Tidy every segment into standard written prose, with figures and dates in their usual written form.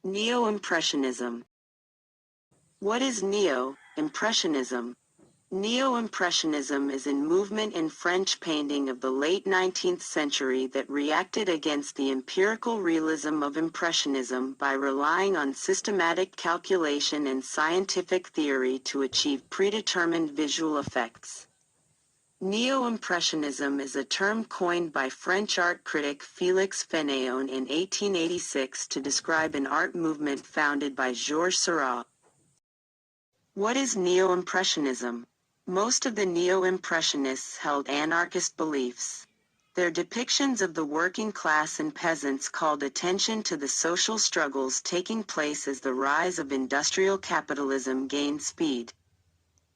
Neo-impressionism. What is neo-impressionism? Neo-impressionism is a movement in French painting of the late 19th century that reacted against the empirical realism of impressionism by relying on systematic calculation and scientific theory to achieve predetermined visual effects. Neo-impressionism is a term coined by French art critic Félix Fénéon in 1886 to describe an art movement founded by Georges Seurat. What is neo-impressionism? Most of the neo-impressionists held anarchist beliefs. Their depictions of the working class and peasants called attention to the social struggles taking place as the rise of industrial capitalism gained speed.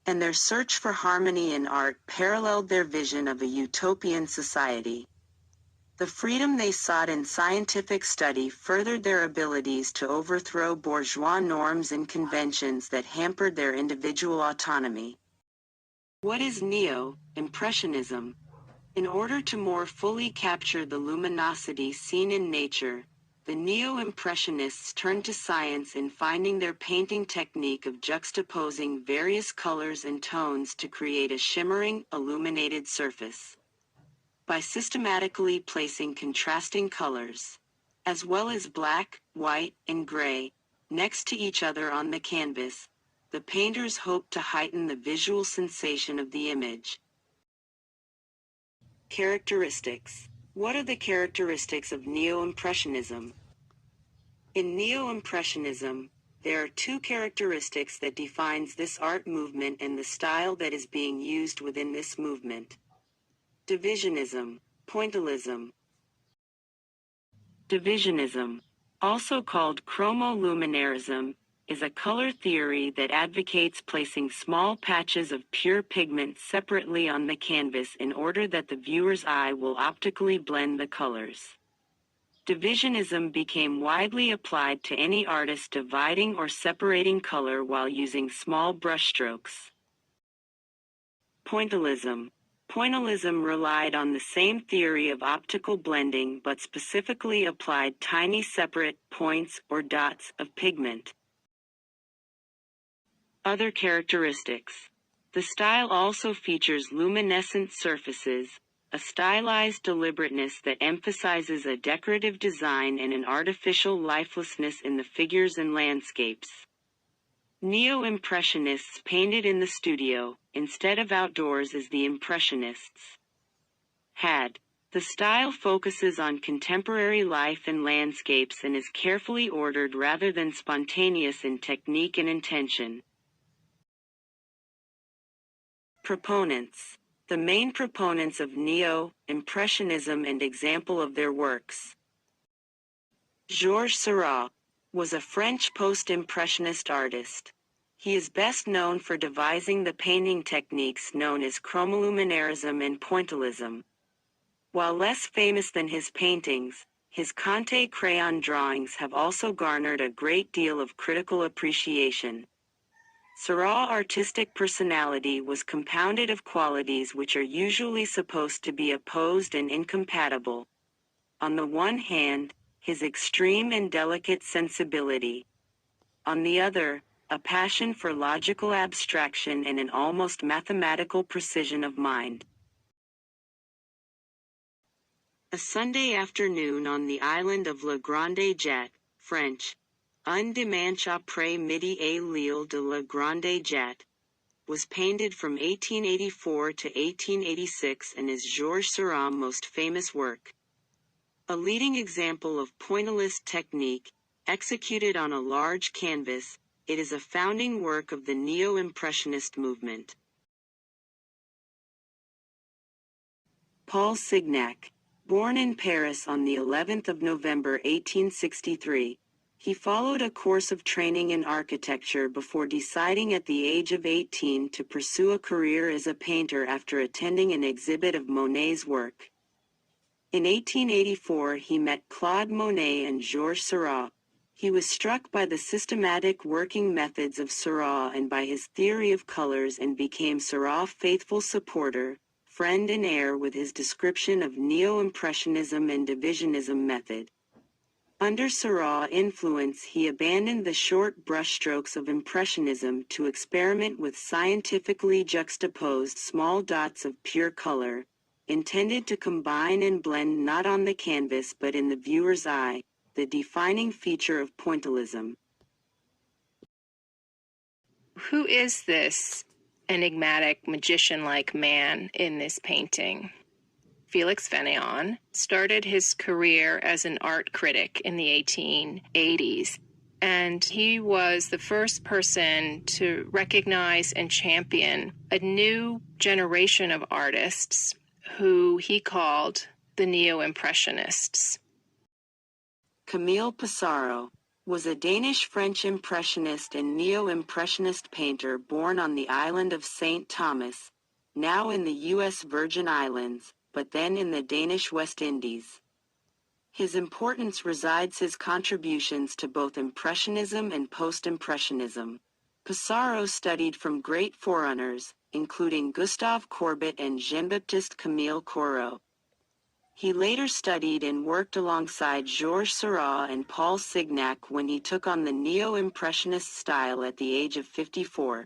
And their search for harmony in art paralleled their vision of a utopian society. The freedom they sought in scientific study furthered their abilities to overthrow bourgeois norms and conventions that hampered their individual autonomy. What is neo-impressionism? In order to more fully capture the luminosity seen in nature, the neo-impressionists turned to science in finding their painting technique of juxtaposing various colors and tones to create a shimmering, illuminated surface. By systematically placing contrasting colors, as well as black, white, and gray, next to each other on the canvas, the painters hoped to heighten the visual sensation of the image. Characteristics. What are the characteristics of neo-impressionism? In neo-impressionism, there are two characteristics that defines this art movement and the style that is being used within this movement. Divisionism, pointillism. Divisionism, also called chromoluminarism, is a color theory that advocates placing small patches of pure pigment separately on the canvas in order that the viewer's eye will optically blend the colors. Divisionism became widely applied to any artist dividing or separating color while using small brushstrokes. Pointillism. Pointillism relied on the same theory of optical blending but specifically applied tiny separate points or dots of pigment. Other characteristics. The style also features luminescent surfaces, a stylized deliberateness that emphasizes a decorative design and an artificial lifelessness in the figures and landscapes. Neo-impressionists painted in the studio, instead of outdoors as the impressionists had. The style focuses on contemporary life and landscapes and is carefully ordered rather than spontaneous in technique and intention. Proponents. The main proponents of neo-impressionism and example of their works. Georges Seurat was a French post-impressionist artist. He is best known for devising the painting techniques known as chromoluminarism and pointillism. While less famous than his paintings, his Conte crayon drawings have also garnered a great deal of critical appreciation. Seurat's artistic personality was compounded of qualities which are usually supposed to be opposed and incompatible. On the one hand, his extreme and delicate sensibility. On the other, a passion for logical abstraction and an almost mathematical precision of mind. A Sunday afternoon on the island of La Grande Jatte, French, Un dimanche après-midi à l'île de la Grande Jatte, was painted from 1884 to 1886 and is Georges Seurat's most famous work. A leading example of pointillist technique, executed on a large canvas, it is a founding work of the neo-impressionist movement. Paul Signac. Born in Paris on the 11th of November 1863, he followed a course of training in architecture before deciding at the age of 18 to pursue a career as a painter after attending an exhibit of Monet's work. In 1884 he met Claude Monet and Georges Seurat. He was struck by the systematic working methods of Seurat and by his theory of colors and became Seurat's faithful supporter, friend and heir with his description of neo-impressionism and divisionism method. Under Seurat's influence, he abandoned the short brushstrokes of Impressionism to experiment with scientifically juxtaposed small dots of pure color, intended to combine and blend not on the canvas but in the viewer's eye, the defining feature of pointillism. Who is this enigmatic magician-like man in this painting? Felix Fénéon started his career as an art critic in the 1880s, and he was the first person to recognize and champion a new generation of artists who he called the Neo-Impressionists. Camille Pissarro was a Danish-French impressionist and neo-impressionist painter born on the island of St. Thomas, now in the U.S. Virgin Islands, but then in the Danish West Indies. His importance resides his contributions to both Impressionism and Post-Impressionism. Pissarro studied from great forerunners, including Gustave Courbet and Jean-Baptiste Camille Corot. He later studied and worked alongside Georges Seurat and Paul Signac when he took on the neo-impressionist style at the age of 54.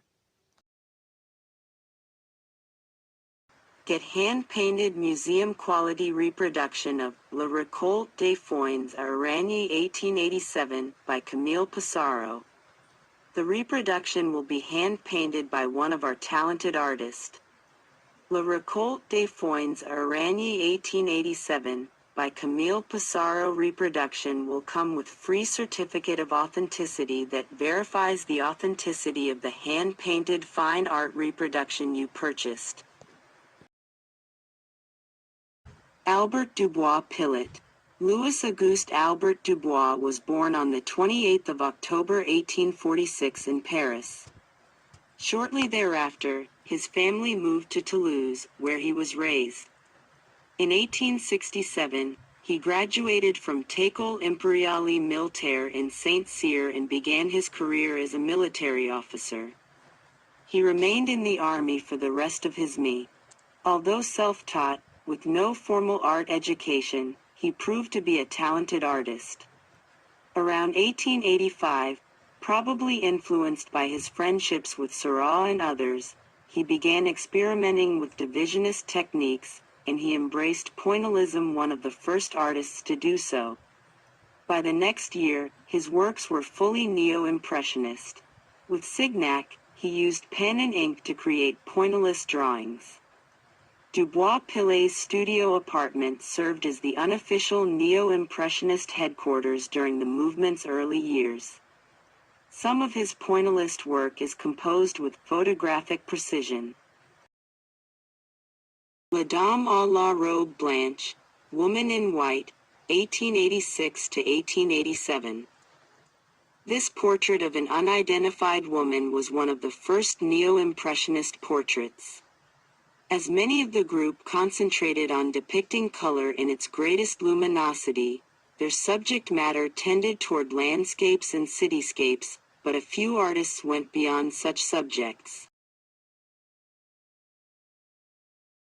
Get hand-painted museum-quality reproduction of La Récolte des Foins à Aragny 1887 by Camille Pissarro. The reproduction will be hand-painted by one of our talented artists. La Récolte des Foins à Aragny 1887 by Camille Pissarro reproduction will come with free certificate of authenticity that verifies the authenticity of the hand-painted fine art reproduction you purchased. Albert Dubois Pilot. Louis-Auguste Albert Dubois was born on the 28th of October 1846 in Paris. Shortly thereafter, his family moved to Toulouse, where he was raised. In 1867, he graduated from École Impériale Militaire in Saint-Cyr and began his career as a military officer. He remained in the army for the rest of his me. Although self-taught, with no formal art education, he proved to be a talented artist. Around 1885, probably influenced by his friendships with Seurat and others, he began experimenting with divisionist techniques, and he embraced pointillism, one of the first artists to do so. By the next year, his works were fully neo-impressionist. With Signac, he used pen and ink to create pointillist drawings. Dubois-Pillet's studio apartment served as the unofficial neo-impressionist headquarters during the movement's early years. Some of his pointillist work is composed with photographic precision. La Dame à la Robe Blanche, Woman in White, 1886 to 1887. This portrait of an unidentified woman was one of the first neo-impressionist portraits. As many of the group concentrated on depicting color in its greatest luminosity, their subject matter tended toward landscapes and cityscapes, but a few artists went beyond such subjects.